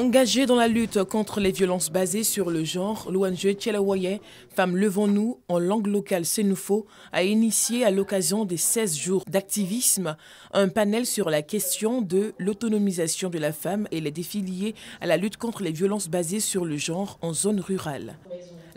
Engagée dans la lutte contre les violences basées sur le genre, l'ONG Tchelawaye, Femmes Levons-nous, en langue locale Sénoufo, a initié à l'occasion des 16 jours d'activisme un panel sur la question de l'autonomisation de la femme et les défis liés à la lutte contre les violences basées sur le genre en zone rurale.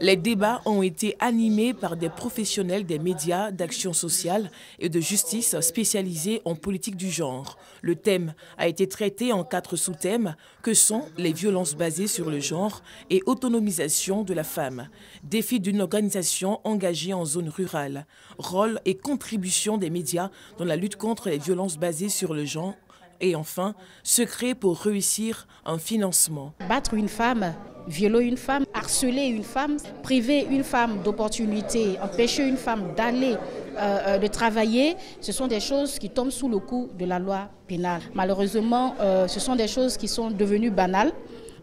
Les débats ont été animés par des professionnels des médias, d'action sociale et de justice spécialisés en politique du genre. Le thème a été traité en 4 sous-thèmes que sont les violences basées sur le genre et autonomisation de la femme, défis d'une organisation engagée en zone rurale, rôle et contribution des médias dans la lutte contre les violences basées sur le genre et enfin, secret pour réussir un financement. Battre une femme, violer une femme, harceler une femme, priver une femme d'opportunités, empêcher une femme d'aller de travailler, ce sont des choses qui tombent sous le coup de la loi pénale. Malheureusement, ce sont des choses qui sont devenues banales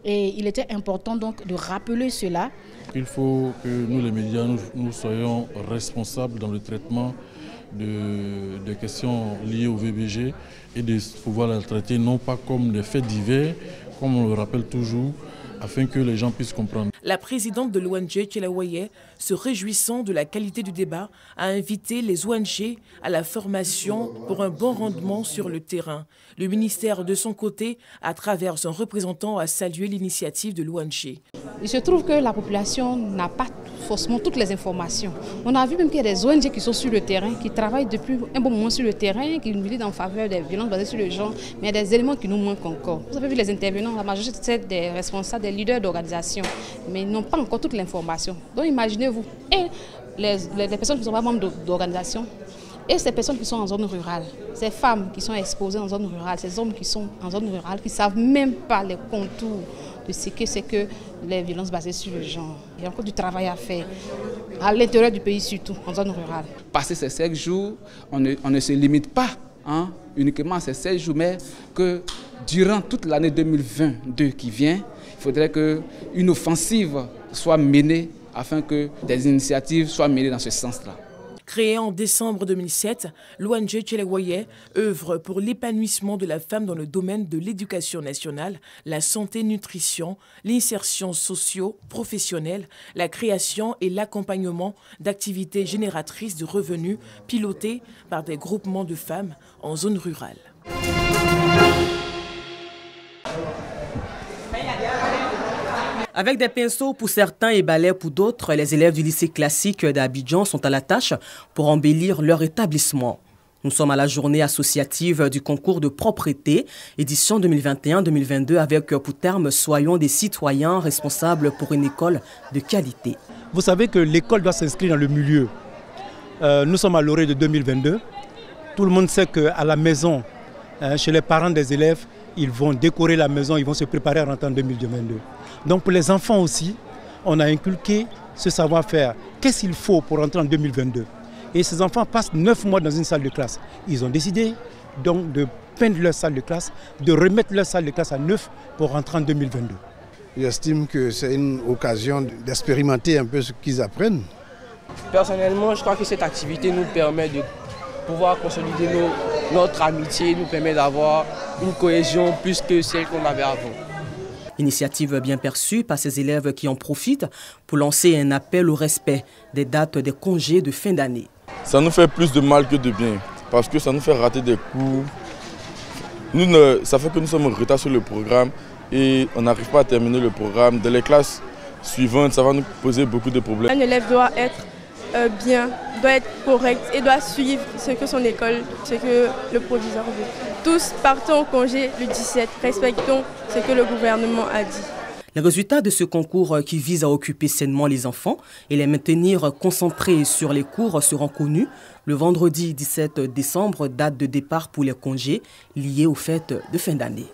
et il était important donc de rappeler cela. Il faut que nous les médias, nous soyons responsables dans le traitement de questions liées au VBG et de pouvoir la traiter non pas comme des faits divers, comme on le rappelle toujours, afin que les gens puissent comprendre. La présidente de l'ONG Tchelawaye, se réjouissant de la qualité du débat, a invité les ONG à la formation pour un bon rendement sur le terrain. Le ministère, de son côté, à travers son représentant, a salué l'initiative de l'ONG. Il se trouve que la population n'a pas forcément toutes les informations. On a vu même qu'il y a des ONG qui sont sur le terrain, qui travaillent depuis un bon moment sur le terrain, qui militent en faveur des violences basées sur le genre, mais il y a des éléments qui nous manquent encore. Vous avez vu les intervenants, la majorité c'est des responsables, des leaders d'organisation, mais ils n'ont pas encore toute l'information. Donc imaginez-vous, et les personnes qui ne sont pas membres d'organisation, et ces personnes qui sont en zone rurale, ces femmes qui sont exposées en zone rurale, ces hommes qui sont en zone rurale, qui ne savent même pas les contours de ce que c'est que les violences basées sur le genre. Il y a encore du travail à faire, à l'intérieur du pays surtout, en zone rurale. Passer ces 7 jours, on ne se limite pas uniquement à ces 16 jours, mais que durant toute l'année 2022 qui vient, il faudrait qu'une offensive soit menée afin que des initiatives soient menées dans ce sens-là. Créée en décembre 2007, l'ONG Tchelawaye œuvre pour l'épanouissement de la femme dans le domaine de l'éducation nationale, la santé-nutrition, l'insertion socio-professionnelle, la création et l'accompagnement d'activités génératrices de revenus pilotées par des groupements de femmes en zone rurale. Avec des pinceaux pour certains et balais pour d'autres, les élèves du lycée classique d'Abidjan sont à la tâche pour embellir leur établissement. Nous sommes à la journée associative du concours de propreté, édition 2021-2022, avec pour terme « Soyons des citoyens responsables pour une école de qualité ». Vous savez que l'école doit s'inscrire dans le milieu. Nous sommes à l'orée de 2022. Tout le monde sait qu'à la maison, chez les parents des élèves, ils vont décorer la maison, ils vont se préparer à rentrer en 2022. Donc pour les enfants aussi, on a inculqué ce savoir-faire. Qu'est-ce qu'il faut pour rentrer en 2022? Et ces enfants passent 9 mois dans une salle de classe. Ils ont décidé donc de peindre leur salle de classe, de remettre leur salle de classe à neuf pour rentrer en 2022. J'estime que c'est une occasion d'expérimenter un peu ce qu'ils apprennent. Personnellement, je crois que cette activité nous permet de pouvoir consolider notre amitié, nous permet d'avoir une cohésion plus que celle qu'on avait avant. Initiative bien perçue par ces élèves qui en profitent pour lancer un appel au respect des dates des congés de fin d'année. Ça nous fait plus de mal que de bien, parce que ça nous fait rater des cours. Ça fait que nous sommes en retard sur le programme et on n'arrive pas à terminer le programme. Dans les classes suivantes, ça va nous poser beaucoup de problèmes. Un élève doit être bien, doit être correct et doit suivre ce que son école, ce que le proviseur veut. Tous partons au congé le 17, respectons ce que le gouvernement a dit. Les résultats de ce concours qui vise à occuper sainement les enfants et les maintenir concentrés sur les cours seront connus le vendredi 17 décembre, date de départ pour les congés liés aux fêtes de fin d'année.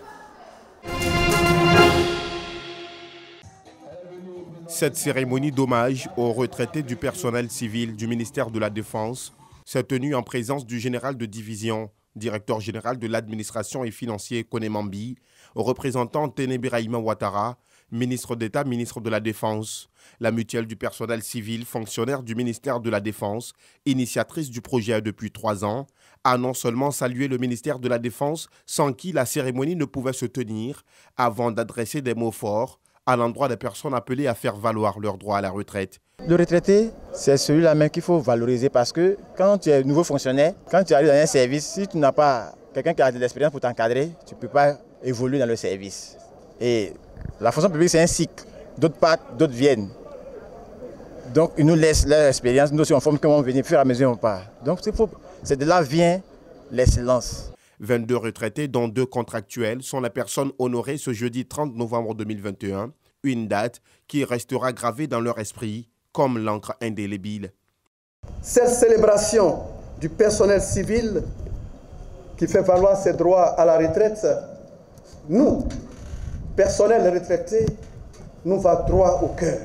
Cette cérémonie d'hommage aux retraités du personnel civil du ministère de la Défense s'est tenue en présence du général de division, directeur général de l'administration et financier Koné Mambi, représentant Téné Birahima Ouattara, Ministre d'État, ministre de la Défense. La mutuelle du personnel civil, fonctionnaire du ministère de la Défense, initiatrice du projet depuis 3 ans, a non seulement salué le ministère de la Défense, sans qui la cérémonie ne pouvait se tenir, avant d'adresser des mots forts à l'endroit des personnes appelées à faire valoir leur droit à la retraite. Le retraité, c'est celui-là même qu'il faut valoriser parce que quand tu es nouveau fonctionnaire, quand tu arrives dans un service, si tu n'as pas quelqu'un qui a de l'expérience pour t'encadrer, tu ne peux pas évoluer dans le service. Et la fonction publique, c'est un cycle. D'autres partent, d'autres viennent. Donc, ils nous laissent leur expérience, nous aussi on forme comment venir, plus à mesure on part. Donc, c'est de là vient l'excellence. 22 retraités, dont 2 contractuels, sont les personnes honorées ce jeudi 30 novembre 2021, une date qui restera gravée dans leur esprit comme l'encre indélébile. Cette célébration du personnel civil qui fait valoir ses droits à la retraite, nous, personnel retraité, nous va droit au cœur.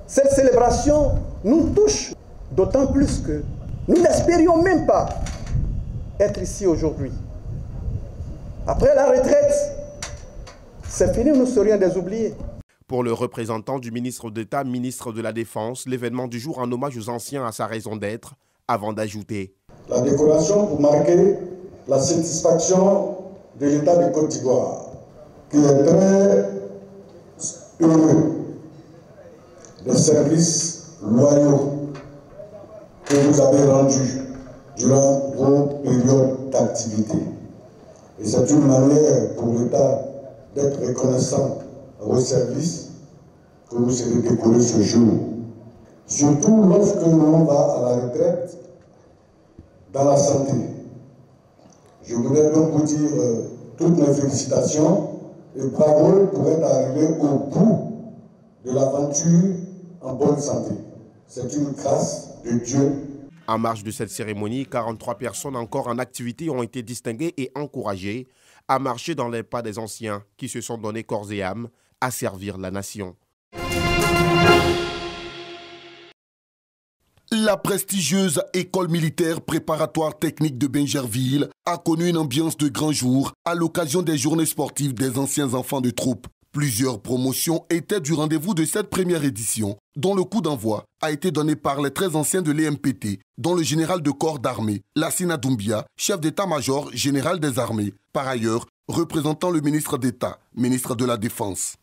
Cette célébration nous touche d'autant plus que nous n'espérions même pas être ici aujourd'hui. Après la retraite, c'est fini, nous serions des oubliés. Pour le représentant du ministre d'État, ministre de la Défense, l'événement du jour en hommage aux anciens a sa raison d'être, avant d'ajouter. La décoration pour marquer la satisfaction de l'État de Côte d'Ivoire, qui est très heureux des services loyaux que vous avez rendus durant vos périodes d'activité. Et c'est une manière pour l'État d'être reconnaissant à vos services que vous serez décoré ce jour. Surtout lorsque l'on va à la retraite dans la santé. Je voudrais donc vous dire toutes mes félicitations et bravo pour être arrivé au bout de l'aventure en bonne santé. C'est une grâce de Dieu. En marge de cette cérémonie, 43 personnes encore en activité ont été distinguées et encouragées à marcher dans les pas des anciens qui se sont donnés corps et âme à servir la nation. La prestigieuse école militaire préparatoire technique de Bingerville a connu une ambiance de grand jour à l'occasion des journées sportives des anciens enfants de troupe. Plusieurs promotions étaient du rendez-vous de cette première édition, dont le coup d'envoi a été donné par les très anciens de l'EMPT, dont le général de corps d'armée, Lassina Doumbia, chef d'état-major général des armées, par ailleurs représentant le ministre d'État, ministre de la Défense.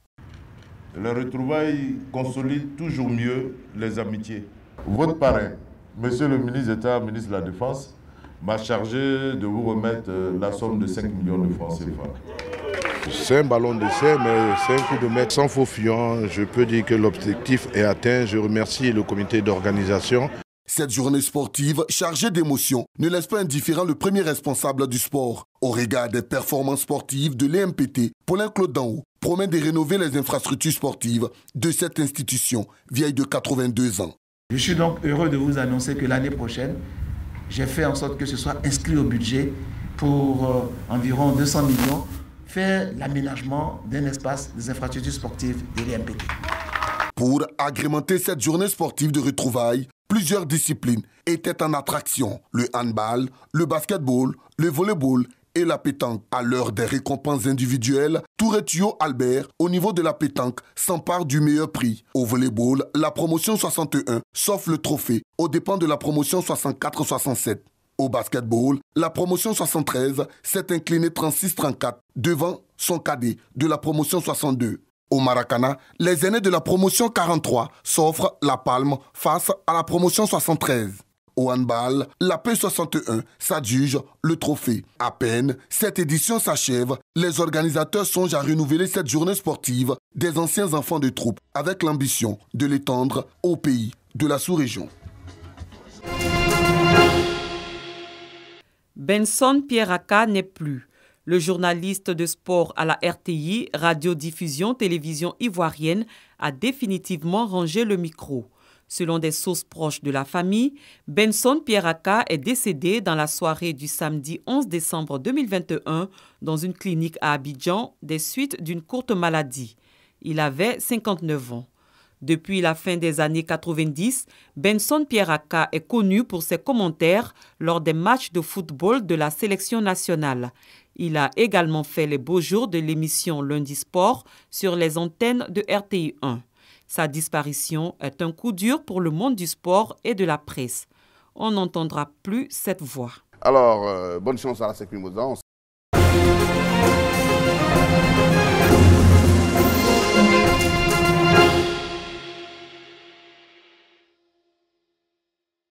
Les retrouvailles consolident toujours mieux les amitiés. Votre parrain, monsieur le ministre d'État, ministre de la Défense, m'a chargé de vous remettre la somme de 5 millions de francs CFA. C'est un ballon d'essai, mais c'est un coup de maître sans faux fuyant. Je peux dire que l'objectif est atteint. Je remercie le comité d'organisation. Cette journée sportive, chargée d'émotions, ne laisse pas indifférent le premier responsable du sport. Au regard des performances sportives de l'EMPT, Paulin Claude Danhaut promet de rénover les infrastructures sportives de cette institution, vieille de 82 ans. Je suis donc heureux de vous annoncer que l'année prochaine, j'ai fait en sorte que ce soit inscrit au budget pour environ 200 millions, faire l'aménagement d'un espace des infrastructures sportives de l'EMPT. Pour agrémenter cette journée sportive de retrouvailles, plusieurs disciplines étaient en attraction. Le handball, le basketball, le volleyball et la pétanque. À l'heure des récompenses individuelles, Touretio Albert, au niveau de la pétanque, s'empare du meilleur prix. Au volleyball, la promotion 61 s'offre le trophée aux dépens de la promotion 64-67. Au basketball, la promotion 73 s'est inclinée 36-34 devant son cadet de la promotion 62. Au Maracana, les aînés de la promotion 43 s'offrent la palme face à la promotion 73. Au handball, la P61 s'adjuge le trophée. À peine cette édition s'achève, les organisateurs songent à renouveler cette journée sportive des anciens enfants de troupe avec l'ambition de l'étendre aux pays de la sous-région. Benson Pierraka n'est plus. Le journaliste de sport à la RTI, radiodiffusion télévision ivoirienne, a définitivement rangé le micro. Selon des sources proches de la famille, Benson Pierraka est décédé dans la soirée du samedi 11 décembre 2021 dans une clinique à Abidjan des suites d'une courte maladie. Il avait 59 ans. Depuis la fin des années 90, Benson Pierraka est connu pour ses commentaires lors des matchs de football de la sélection nationale. Il a également fait les beaux jours de l'émission Lundi Sport sur les antennes de RTI 1. Sa disparition est un coup dur pour le monde du sport et de la presse. On n'entendra plus cette voix. Alors, bonne chance à la Seck Mimosas.